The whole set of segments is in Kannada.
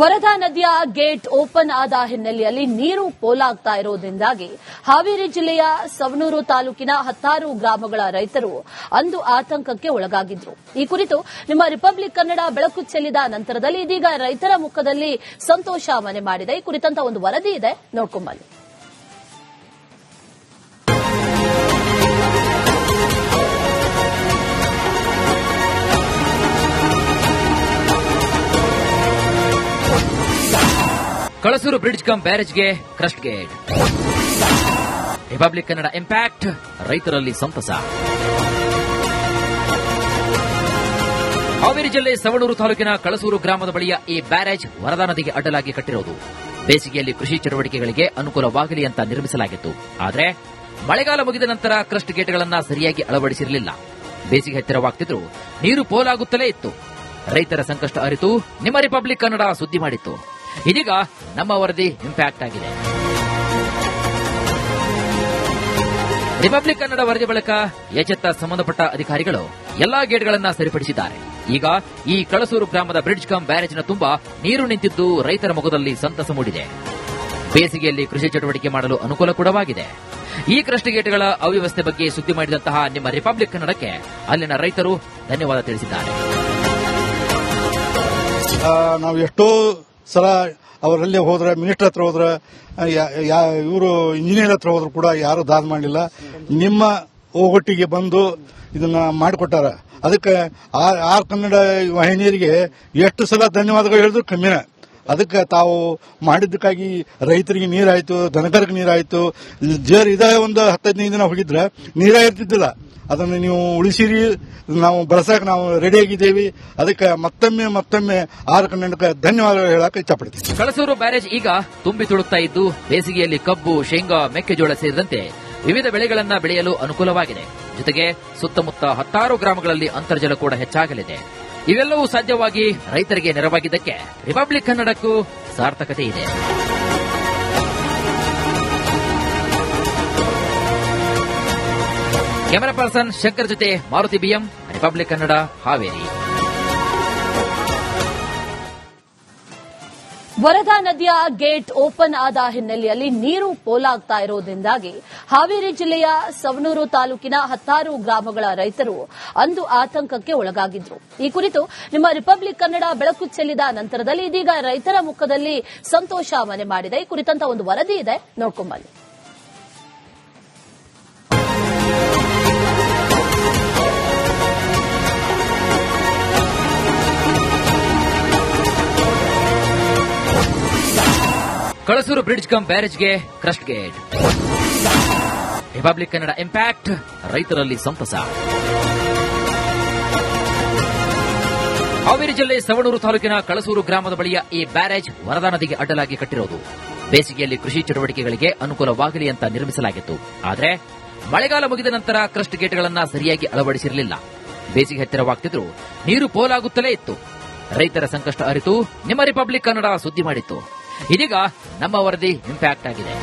ವರದಾ ನದಿಯ ಗೇಟ್ ಓಪನ್ ಆದ ಹಿನ್ನೆಲೆಯಲ್ಲಿ ನೀರು ಪೋಲಾಗ್ತಾ ಇರುವುದರಿಂದಾಗಿ ಹಾವೇರಿ ಜಿಲ್ಲೆಯ ಸವಣೂರು ತಾಲೂಕಿನ 16 ಗ್ರಾಮಗಳ ರೈತರು ಅಂದು ಆತಂಕಕ್ಕೆ ಒಳಗಾಗಿದ್ರು. ಈ ಕುರಿತು ನಿಮ್ಮ ರಿಪಬ್ಲಿಕ್ ಕನ್ನಡ ಬೆಳಕು ಚೆಲ್ಲಿದ ನಂತರದಲ್ಲಿ ಇದೀಗ ರೈತರ ಮುಖದಲ್ಲಿ ಸಂತೋಷ ಮನೆ ಮಾಡಿದೆ. ಈ ಕುರಿತಂತ ಒಂದು ವರದಿ ಇದೆ, ನೋಡ್ಕೊಂಬನ್ನಿ. ಕಳಸೂರು ಬ್ರಿಡ್ಜ್ ಕಮ್ ಬ್ಯಾರೇಜ್ಗೆ crest gate. Republic Kannada impact, ರೈತರಲ್ಲಿ ಸಂತಸ. ಹಾವೇರಿ ಜಿಲ್ಲೆ ಸವಣೂರು ತಾಲೂಕಿನ ಕಳಸೂರು ಗ್ರಾಮದ ಬಳಿಯ ಈ ಬ್ಯಾರೇಜ್ ವರದಾ ನದಿಗೆ ಅಡ್ಡಲಾಗಿ ಕಟ್ಟಿರುವುದು. ಬೇಸಿಗೆಯಲ್ಲಿ ಕೃಷಿ ಚಟುವಟಿಕೆಗಳಿಗೆ ಅನುಕೂಲವಾಗಲಿ ಅಂತ ನಿರ್ಮಿಸಲಾಗಿತ್ತು. ಆದರೆ ಮಳೆಗಾಲ ಮುಗಿದ ನಂತರ ಕ್ರಸ್ಟ್ ಗೇಟ್ಗಳನ್ನು ಸರಿಯಾಗಿ ಅಳವಡಿಸಿರಲಿಲ್ಲ. ಬೇಸಿಗೆ ಹತ್ತಿರವಾಗ್ತಿದ್ರು ನೀರು ಪೋಲಾಗುತ್ತಲೇ ಇತ್ತು. ರೈತರ ಸಂಕಷ್ಟ ಅರಿತು ನಿಮ್ಮ ರಿಪಬ್ಲಿಕ್ ಕನ್ನಡ ಸುದ್ದಿ ಮಾಡಿತ್ತು. ಇದೀಗ ನಮ್ಮ ವರದಿ ಇಂಪ್ಯಾಕ್ಟ್ ಆಗಿದೆ. ರಿಪಬ್ಲಿಕ್ ಕನ್ನಡ ವರದಿ ಬಳಿಕ ಎಚ್ಚೆತ್ತ ಸಂಬಂಧಪಟ್ಟ ಅಧಿಕಾರಿಗಳು ಎಲ್ಲಾ ಗೇಟ್ಗಳನ್ನು ಸರಿಪಡಿಸಿದ್ದಾರೆ. ಈಗ ಈ ಕಳಸೂರು ಗ್ರಾಮದ ಬ್ರಿಡ್ಜ್ ಕಮ್ ಬ್ಯಾರೇಜ್ನ ತುಂಬಾ ನೀರು ನಿಂತಿದ್ದು ರೈತರ ಮುಖದಲ್ಲಿ ಸಂತಸ ಮೂಡಿದೆ. ಬೇಸಿಗೆಯಲ್ಲಿ ಕೃಷಿ ಚಟುವಟಿಕೆ ಮಾಡಲು ಅನುಕೂಲ ಕೂಡವಾಗಿದೆ. ಈ ಕ್ರಸ್ಟ್ ಗೇಟ್ಗಳ ಅವ್ಯವಸ್ಥೆ ಬಗ್ಗೆ ಸುದ್ದಿ ಮಾಡಿದಂತಹ ನಿಮ್ಮ ರಿಪಬ್ಲಿಕ್ ಕನ್ನಡಕ್ಕೆ ಅಲ್ಲಿನ ರೈತರು ಧನ್ಯವಾದ ತಿಳಿಸಿದ್ದಾರೆ. ನಾವು ಎಷ್ಟೋ ಸಲ ಅವರಲ್ಲಿ ಹೋದ್ರೆ, ಮಿನಿಸ್ಟರ್ ಹತ್ರ ಹೋದ್ರೆ, ಇವರು ಇಂಜಿನಿಯರ್ ಹತ್ರ ಹೋದ್ರು ಕೂಡ ಯಾರು ದಾದ ಮಾಡಲಿಲ್ಲ. ನಿಮ್ಮ ಒಟ್ಟಿಗೆ ಬಂದು ಇದನ್ನ ಮಾಡಿಕೊಟ್ಟಾರ. ಅದಕ್ಕೆ ಆರ್ ಕನ್ನಡ ವಾಹಿನಿಯರಿಗೆ ಎಷ್ಟು ಸಲ ಧನ್ಯವಾದಗಳು ಹೇಳಿದ್ರು ಕಮ್ಮಿನ. ಅದಕ್ಕೆ ತಾವು ಮಾಡಿದ್ದಕ್ಕಾಗಿ ರೈತರಿಗೆ ನೀರಾಯ್ತು, ದನಕರಿಗೆ ನೀರಾಯ್ತು. ಇದೇ ಒಂದು 15 ದಿನ ಹೋಗಿದ್ರೆ ನೀರೇ ಇರ್ತಿದ್ದಿಲ್ಲ. ಅದನ್ನು ನೀವು ಉಳಿಸಿರಿ, ನಾವು ಬಳಸಕ್ಕೆ ನಾವು ರೆಡಿಯಾಗಿದ್ದೇವೆ. ಅದಕ್ಕೆ ಮತ್ತೊಮ್ಮೆ ಆರ್ ಕನ್ನಡಕ್ಕೆ ಧನ್ಯವಾದಗಳು ಹೇಳಕ್ಕೆ ಇಷ್ಟಪಡ್ತೀವಿ. ಕಳಸೂರು ಬ್ಯಾರೇಜ್ ಈಗ ತುಂಬಿ ತುಳುಕ್ತಾ ಇದ್ದು ಬೇಸಿಗೆಯಲ್ಲಿ ಕಬ್ಬು, ಶೇಂಗಾ, ಮೆಕ್ಕೆಜೋಳ ಸೇರಿದಂತೆ ವಿವಿಧ ಬೆಳೆಗಳನ್ನು ಬೆಳೆಯಲು ಅನುಕೂಲವಾಗಿದೆ. ಜೊತೆಗೆ ಸುತ್ತಮುತ್ತ 16 ಗ್ರಾಮಗಳಲ್ಲಿ ಅಂತರ್ಜಲ ಕೂಡ ಹೆಚ್ಚಾಗಲಿದೆ. ಇವೆಲ್ಲವೂ ಸಾಧ್ಯವಾಗಿ ರೈತರಿಗೆ ನೆರವಾಗಿದ್ದಕ್ಕೆ ರಿಪಬ್ಲಿಕ್ ಕನ್ನಡಕ್ಕೂ ಸಾರ್ಥಕತೆ ಇದೆ. ಕ್ಯಾಮರಾ ಪರ್ಸನ್ ಶಂಕರ್ ಜೊತೆ ಮಾರುತಿ ಬಿಎಂ, ರಿಪಬ್ಲಿಕ್ ಕನ್ನಡ, ಹಾವೇರಿ. ವರದಾ ನದಿಯ ಗೇಟ್ ಓಪನ್ ಆದ ಹಿನ್ನೆಲೆಯಲ್ಲಿ ನೀರು ಪೋಲಾಗ್ತಾ ಇರುವುದರಿಂದಾಗಿ ಹಾವೇರಿ ಜಿಲ್ಲೆಯ ಸವಣೂರು ತಾಲೂಕಿನ 16 ಗ್ರಾಮಗಳ ರೈತರು ಅಂದು ಆತಂಕಕ್ಕೆ ಒಳಗಾಗಿದ್ರು. ಈ ಕುರಿತು ನಿಮ್ಮ ರಿಪಬ್ಲಿಕ್ ಕನ್ನಡ ಬೆಳಕು ಚೆಲ್ಲಿದ ನಂತರದಲ್ಲಿ ಇದೀಗ ರೈತರ ಮುಖದಲ್ಲಿ ಸಂತೋಷ ಮನೆ ಮಾಡಿದೆ. ಈ ಕುರಿತಂತ ಒಂದು ವರದಿ ಇದೆ, ನೋಡ್ಕೊಂಬನ್ನಿ. ಕಳಸೂರು ಬ್ರಿಡ್ಜ್ ಕಮ್ ಬ್ಯಾರೇಜ್ಗೆ crest gate. Republic Kannada impact, ರೈತರಲ್ಲಿ ಸಂತಸ. ಹಾವೇರಿ ಜಿಲ್ಲೆ ಸವಣೂರು ತಾಲೂಕಿನ ಕಳಸೂರು ಗ್ರಾಮದ ಬಳಿಯ ಈ ಬ್ಯಾರೇಜ್ ವರದಾ ನದಿಗೆ ಅಡ್ಡಲಾಗಿ ಕಟ್ಟಿರುವುದು. ಬೇಸಿಗೆಯಲ್ಲಿ ಕೃಷಿ ಚಟುವಟಿಕೆಗಳಿಗೆ ಅನುಕೂಲವಾಗಲಿ ಅಂತ ನಿರ್ಮಿಸಲಾಗಿತ್ತು. ಆದರೆ ಮಳೆಗಾಲ ಮುಗಿದ ನಂತರ ಕ್ರಸ್ಟ್ ಗೇಟ್ಗಳನ್ನು ಸರಿಯಾಗಿ ಅಳವಡಿಸಿರಲಿಲ್ಲ. ಬೇಸಿಗೆ ಹತ್ತಿರವಾಗ್ತಿದ್ರು ನೀರು ಪೋಲಾಗುತ್ತಲೇ ಇತ್ತು. ರೈತರ ಸಂಕಷ್ಟ ಅರಿತು ನಿಮ್ಮ ರಿಪಬ್ಲಿಕ್ ಕನ್ನಡ ಸುದ್ದಿ ಮಾಡಿತ್ತು. ಇದೀಗ ನಮ್ಮ ವರದಿ ಇಂಪ್ಯಾಕ್ಟ್ ಆಗಿದೆ.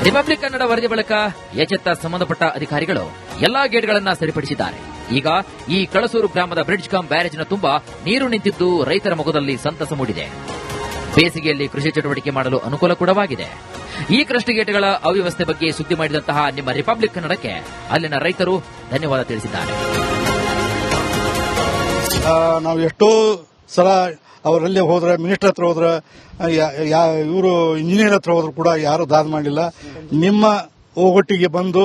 ರಿಪಬ್ಲಿಕ್ ಕನ್ನಡ ವರದಿ ಬಳಿಕ ಎಚ್ಚೆತ್ತ ಸಂಬಂಧಪಟ್ಟ ಅಧಿಕಾರಿಗಳು ಎಲ್ಲಾ ಗೇಟ್ಗಳನ್ನು ಸರಿಪಡಿಸಿದ್ದಾರೆ. ಈಗ ಈ ಕಳಸೂರು ಗ್ರಾಮದ ಬ್ರಿಡ್ಜ್ ಕಮ್ ಬ್ಯಾರೇಜ್ನ ತುಂಬಾ ನೀರು ನಿಂತಿದ್ದು ರೈತರ ಮುಖದಲ್ಲಿ ಸಂತಸ ಮೂಡಿದೆ. ಬೇಸಿಗೆಯಲ್ಲಿ ಕೃಷಿ ಚಟುವಟಿಕೆ ಮಾಡಲು ಅನುಕೂಲ ಕೂಡವಾಗಿದೆ. ಈ ಕ್ರಸ್ಟ್ ಗೇಟ್ಗಳ ಅವ್ಯವಸ್ಥೆ ಬಗ್ಗೆ ಸುದ್ದಿ ಮಾಡಿದಂತಹ ನಿಮ್ಮ ರಿಪಬ್ಲಿಕ್ ಕನ್ನಡಕ್ಕೆ ಅಲ್ಲಿನ ರೈತರು ಧನ್ಯವಾದ ತಿಳಿಸಿದ್ದಾರೆ. ನಾವು ಎಷ್ಟೋ ಸಲ ಅವರಲ್ಲಿ ಹೋದ್ರೆ, ಮಿನಿಸ್ಟರ್ ಹತ್ರ ಹೋದ್ರೆ, ಇವರು ಇಂಜಿನಿಯರ್ ಹತ್ರ ಹೋದ್ರು ಕೂಡ ಯಾರು ದಾದ ಮಾಡಲಿಲ್ಲ. ನಿಮ್ಮ ಒಟ್ಟಿಗೆ ಬಂದು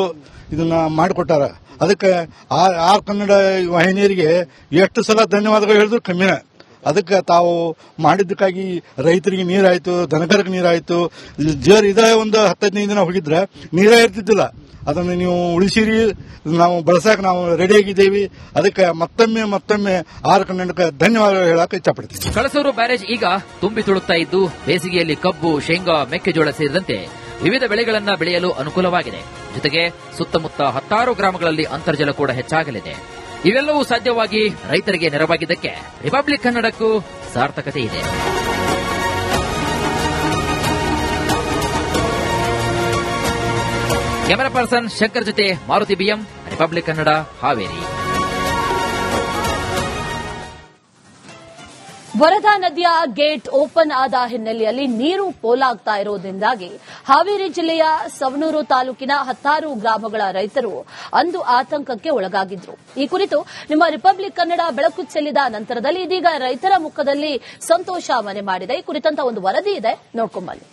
ಇದನ್ನ ಮಾಡಿಕೊಟ್ಟಾರ. ಅದಕ್ಕೆ ಆರ್ ಕನ್ನಡ ವಾಹಿನಿಯರಿಗೆ ಎಷ್ಟು ಸಲ ಧನ್ಯವಾದಗಳು ಹೇಳಿದ್ರು ಕಮ್ಮಿನ. ಅದಕ್ಕೆ ತಾವು ಮಾಡಿದ್ದಕ್ಕಾಗಿ ರೈತರಿಗೆ ನೀರಾಯ್ತು, ದನಕರಿಗೆ ನೀರಾಯ್ತು. ಇದೇ ಒಂದು 15 ದಿನ ಹೋಗಿದ್ರೆ ನೀರೇ ಇರ್ತಿದ್ದಿಲ್ಲ. ಅದನ್ನು ನೀವು ಉಳಿಸಿರಿ, ನಾವು ಬಳಸಕ್ಕೆ ನಾವು ರೆಡಿಯಾಗಿದ್ದೇವೆ. ಅದಕ್ಕೆ ಮತ್ತೊಮ್ಮೆ ಆರ್ ಕನ್ನಡಕ್ಕೆ ಧನ್ಯವಾದಗಳು ಹೇಳಕ್ಕೆ ಇಷ್ಟಪಡ್ತೀವಿ. ಕಳಸೂರು ಬ್ಯಾರೇಜ್ ಈಗ ತುಂಬಿ ತುಳುಕ್ತಾ ಇದ್ದು ಬೇಸಿಗೆಯಲ್ಲಿ ಕಬ್ಬು, ಶೇಂಗಾ, ಮೆಕ್ಕೆಜೋಳ ಸೇರಿದಂತೆ ವಿವಿಧ ಬೆಳೆಗಳನ್ನು ಬೆಳೆಯಲು ಅನುಕೂಲವಾಗಿದೆ. ಜೊತೆಗೆ ಸುತ್ತಮುತ್ತ 16 ಗ್ರಾಮಗಳಲ್ಲಿ ಅಂತರ್ಜಲ ಕೂಡ ಹೆಚ್ಚಾಗಲಿದೆ. ಇವೆಲ್ಲವೂ ಸಾಧ್ಯವಾಗಿ ರೈತರಿಗೆ ನೆರವಾಗಿದ್ದಕ್ಕೆ ರಿಪಬ್ಲಿಕ್ ಕನ್ನಡಕ್ಕೂ ಸಾರ್ಥಕತೆ ಇದೆ. ಕ್ಯಾಮರಾ ಪರ್ಸನ್ ಶಂಕರ್ ಜೊತೆ ಮಾರುತಿ ಬಿಎಂ, ರಿಪಬ್ಲಿಕ್ ಕನ್ನಡ, ಹಾವೇರಿ. ವರದಾ ನದಿಯ ಗೇಟ್ ಓಪನ್ ಆದ ಹಿನ್ನೆಲೆಯಲ್ಲಿ ನೀರು ಪೋಲಾಗ್ತಾ ಇರುವುದರಿಂದಾಗಿ ಹಾವೇರಿ ಜಿಲ್ಲೆಯ ಸವಣೂರು ತಾಲೂಕಿನ 16 ಗ್ರಾಮಗಳ ರೈತರು ಅಂದು ಆತಂಕಕ್ಕೆ ಒಳಗಾಗಿದ್ರು. ಈ ಕುರಿತು ನಿಮ್ಮ ರಿಪಬ್ಲಿಕ್ ಕನ್ನಡ ಬೆಳಕು ಚೆಲ್ಲಿದ ನಂತರದಲ್ಲಿ ಇದೀಗ ರೈತರ ಮುಖದಲ್ಲಿ ಸಂತೋಷ ಮನೆ ಮಾಡಿದೆ. ಈ ಕುರಿತಂತ ಒಂದು ವರದಿ ಇದೆ, ನೋಡ್ಕೊಂಬನ್ನಿ.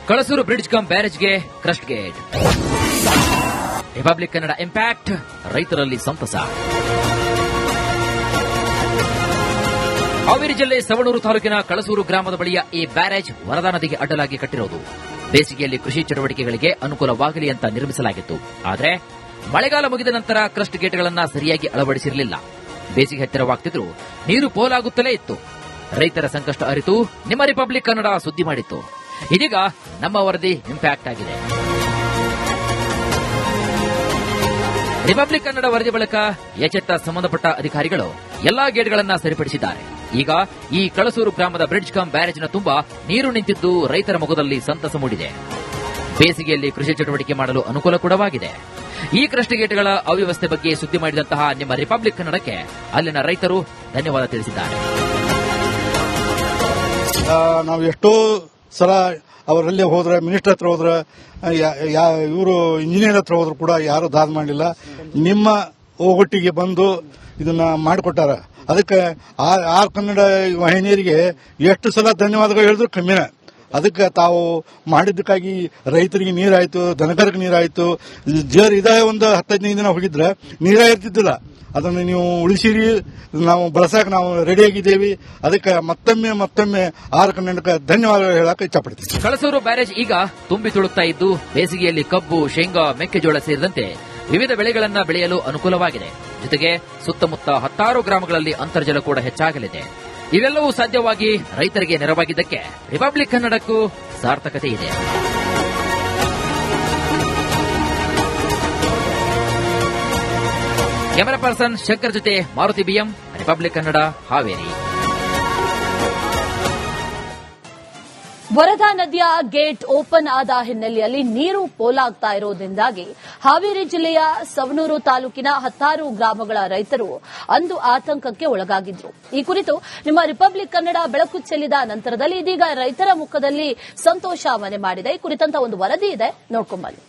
ಕಳಸೂರು ಬ್ರಿಡ್ಜ್ ಕಮ್ ಬ್ಯಾರೇಜ್ಗೆ crest gate. Republic Kannada impact, ರೈತರಲ್ಲಿ ಸಂತಸ. ಹಾವೇರಿ ಜಿಲ್ಲೆ ಸವಣೂರು ತಾಲೂಕಿನ ಕಳಸೂರು ಗ್ರಾಮದ ಬಳಿಯ ಈ ಬ್ಯಾರೇಜ್ ವರದಾ ನದಿಗೆ ಅಡ್ಡಲಾಗಿ ಕಟ್ಟಿರೋದು. ಬೇಸಿಗೆಯಲ್ಲಿ ಕೃಷಿ ಚಟುವಟಿಕೆಗಳಿಗೆ ಅನುಕೂಲವಾಗಲಿ ಅಂತ ನಿರ್ಮಿಸಲಾಗಿತ್ತು. ಆದರೆ ಮಳೆಗಾಲ ಮುಗಿದ ನಂತರ ಕ್ರಸ್ಟ್ ಗೇಟ್ಗಳನ್ನು ಸರಿಯಾಗಿ ಅಳವಡಿಸಿರಲಿಲ್ಲ. ಬೇಸಿಗೆ ಹತ್ತಿರವಾಗ್ತಿದ್ರು ನೀರು ಪೋಲಾಗುತ್ತಲೇ ಇತ್ತು. ರೈತರ ಸಂಕಷ್ಟ ಅರಿತು ನಿಮ್ಮ ರಿಪಬ್ಲಿಕ್ ಕನ್ನಡ ಸುದ್ದಿ ಮಾಡಿತ್ತು. ಇದೀಗ ನಮ್ಮ ವರದಿ ಇಂಪ್ಯಾಕ್ಟ್ ಆಗಿದೆ. ರಿಪಬ್ಲಿಕ್ ಕನ್ನಡ ವರದಿ ಬಳಿಕ ಎಚ್ಚೆತ್ತ ಸಂಬಂಧಪಟ್ಟ ಅಧಿಕಾರಿಗಳು ಎಲ್ಲಾ ಗೇಟ್ಗಳನ್ನು ಸರಿಪಡಿಸಿದ್ದಾರೆ. ಈಗ ಈ ಕಳಸೂರು ಗ್ರಾಮದ ಬ್ರಿಡ್ಜ್ ಕಮ್ ಬ್ಯಾರೇಜ್ನ ತುಂಬಾ ನೀರು ನಿಂತಿದ್ದು ರೈತರ ಮುಖದಲ್ಲಿ ಸಂತಸ ಮೂಡಿದೆ. ಬೇಸಿಗೆಯಲ್ಲಿ ಕೃಷಿ ಚಟುವಟಿಕೆ ಮಾಡಲು ಅನುಕೂಲ ಕೂಡವಾಗಿದೆ. ಈ ಕ್ರಸ್ಟ್ ಗೇಟ್ಗಳ ಅವ್ಯವಸ್ಥೆ ಬಗ್ಗೆ ಸುದ್ದಿ ಮಾಡಿದಂತಹ ನಿಮ್ಮ ರಿಪಬ್ಲಿಕ್ ಕನ್ನಡಕ್ಕೆ ಅಲ್ಲಿನ ರೈತರು ಧನ್ಯವಾದ ತಿಳಿಸಿದ್ದಾರೆ. ನಾವು ಎಷ್ಟೋ ಸಲ ಅವರಲ್ಲಿ ಹೋದ್ರೆ, ಮಿನಿಸ್ಟರ್ ಹತ್ರ ಹೋದ್ರೆ, ಇವರು ಇಂಜಿನಿಯರ್ ಹತ್ರ ಹೋದ್ರು ಕೂಡ ಯಾರು ದಾದ ಮಾಡಲಿಲ್ಲ. ನಿಮ್ಮ ಒಗ್ಗಟ್ಟಿಗೆ ಬಂದು ಇದನ್ನ ಮಾಡಿಕೊಟ್ಟಾರ. ಅದಕ್ಕೆ ಆರ್ ಕನ್ನಡ ವಾಹಿನಿಯರಿಗೆ ಎಷ್ಟು ಸಲ ಧನ್ಯವಾದಗಳು ಹೇಳಿದ್ರು ಕಮ್ಮಿನ. ಅದಕ್ಕೆ ತಾವು ಮಾಡಿದ್ದಕ್ಕಾಗಿ ರೈತರಿಗೆ ನೀರಾಯ್ತು, ದನಕರಿಗೆ ನೀರಾಯ್ತು. ಜರ್ ಇದೇ ಒಂದು 15 ದಿನ ಹೋಗಿದ್ರೆ ನೀರೇ ಇರ್ತಿದ್ದಿಲ್ಲ. ಅದನ್ನು ನೀವು ಉಳಿಸಿರಿ, ನಾವು ಬಳಸಕ್ಕೆ ನಾವು ರೆಡಿಯಾಗಿದ್ದೇವೆ. ಅದಕ್ಕೆ ಮತ್ತೊಮ್ಮೆ ಆರ್ ಕನ್ನಡಕ್ಕೆ ಧನ್ಯವಾದಗಳು ಹೇಳಕ್ಕೆ ಇಷ್ಟಪಡ್ತೀವಿ. ಕಳಸೂರು ಬ್ಯಾರೇಜ್ ಈಗ ತುಂಬಿ ತುಳುಕ್ತಾ ಇದ್ದು ಬೇಸಿಗೆಯಲ್ಲಿ ಕಬ್ಬು, ಶೇಂಗಾ, ಮೆಕ್ಕೆಜೋಳ ಸೇರಿದಂತೆ ವಿವಿಧ ಬೆಳೆಗಳನ್ನ ಬೆಳೆಯಲು ಅನುಕೂಲವಾಗಿದೆ. ಜೊತೆಗೆ ಸುತ್ತಮುತ್ತ 16 ಗ್ರಾಮಗಳಲ್ಲಿ ಅಂತರ್ಜಲ ಕೂಡ ಹೆಚ್ಚಾಗಲಿದೆ. ಇವೆಲ್ಲವೂ ಸಾಧ್ಯವಾಗಿ ರೈತರಿಗೆ ನೆರವಾಗಿದ್ದಕ್ಕೆ ರಿಪಬ್ಲಿಕ್ ಕನ್ನಡಕ್ಕೂ ಸಾರ್ಥಕತೆ ಇದೆ. ಕ್ಯಾಮೆರಾ ಪರ್ಸನ್ ಶಂಕರ್ ಜೊತೆ ಮಾರುತಿ ಬಿಎಂ, ರಿಪಬ್ಲಿಕ್ ಕನ್ನಡ, ಹಾವೇರಿ. ವರದಾ ನದಿಯ ಗೇಟ್ ಓಪನ್ ಆದ ಹಿನ್ನೆಲೆಯಲ್ಲಿ ನೀರು ಪೋಲಾಗ್ತಾ ಇರುವುದರಿಂದಾಗಿ ಹಾವೇರಿ ಜಿಲ್ಲೆಯ ಸವಣೂರು ತಾಲೂಕಿನ 16 ಗ್ರಾಮಗಳ ರೈತರು ಅಂದು ಆತಂಕಕ್ಕೆ ಒಳಗಾಗಿದ್ರು. ಈ ಕುರಿತು ನಿಮ್ಮ ರಿಪಬ್ಲಿಕ್ ಕನ್ನಡ ಬೆಳಕು ಚೆಲ್ಲಿದ ನಂತರದಲ್ಲಿ ಇದೀಗ ರೈತರ ಮುಖದಲ್ಲಿ ಸಂತೋಷ ಮನೆ ಮಾಡಿದೆ. ಈ ಕುರಿತಂತ ಒಂದು ವರದಿ ಇದೆ, ನೋಡ್ಕೊಂಬನ್ನಿ.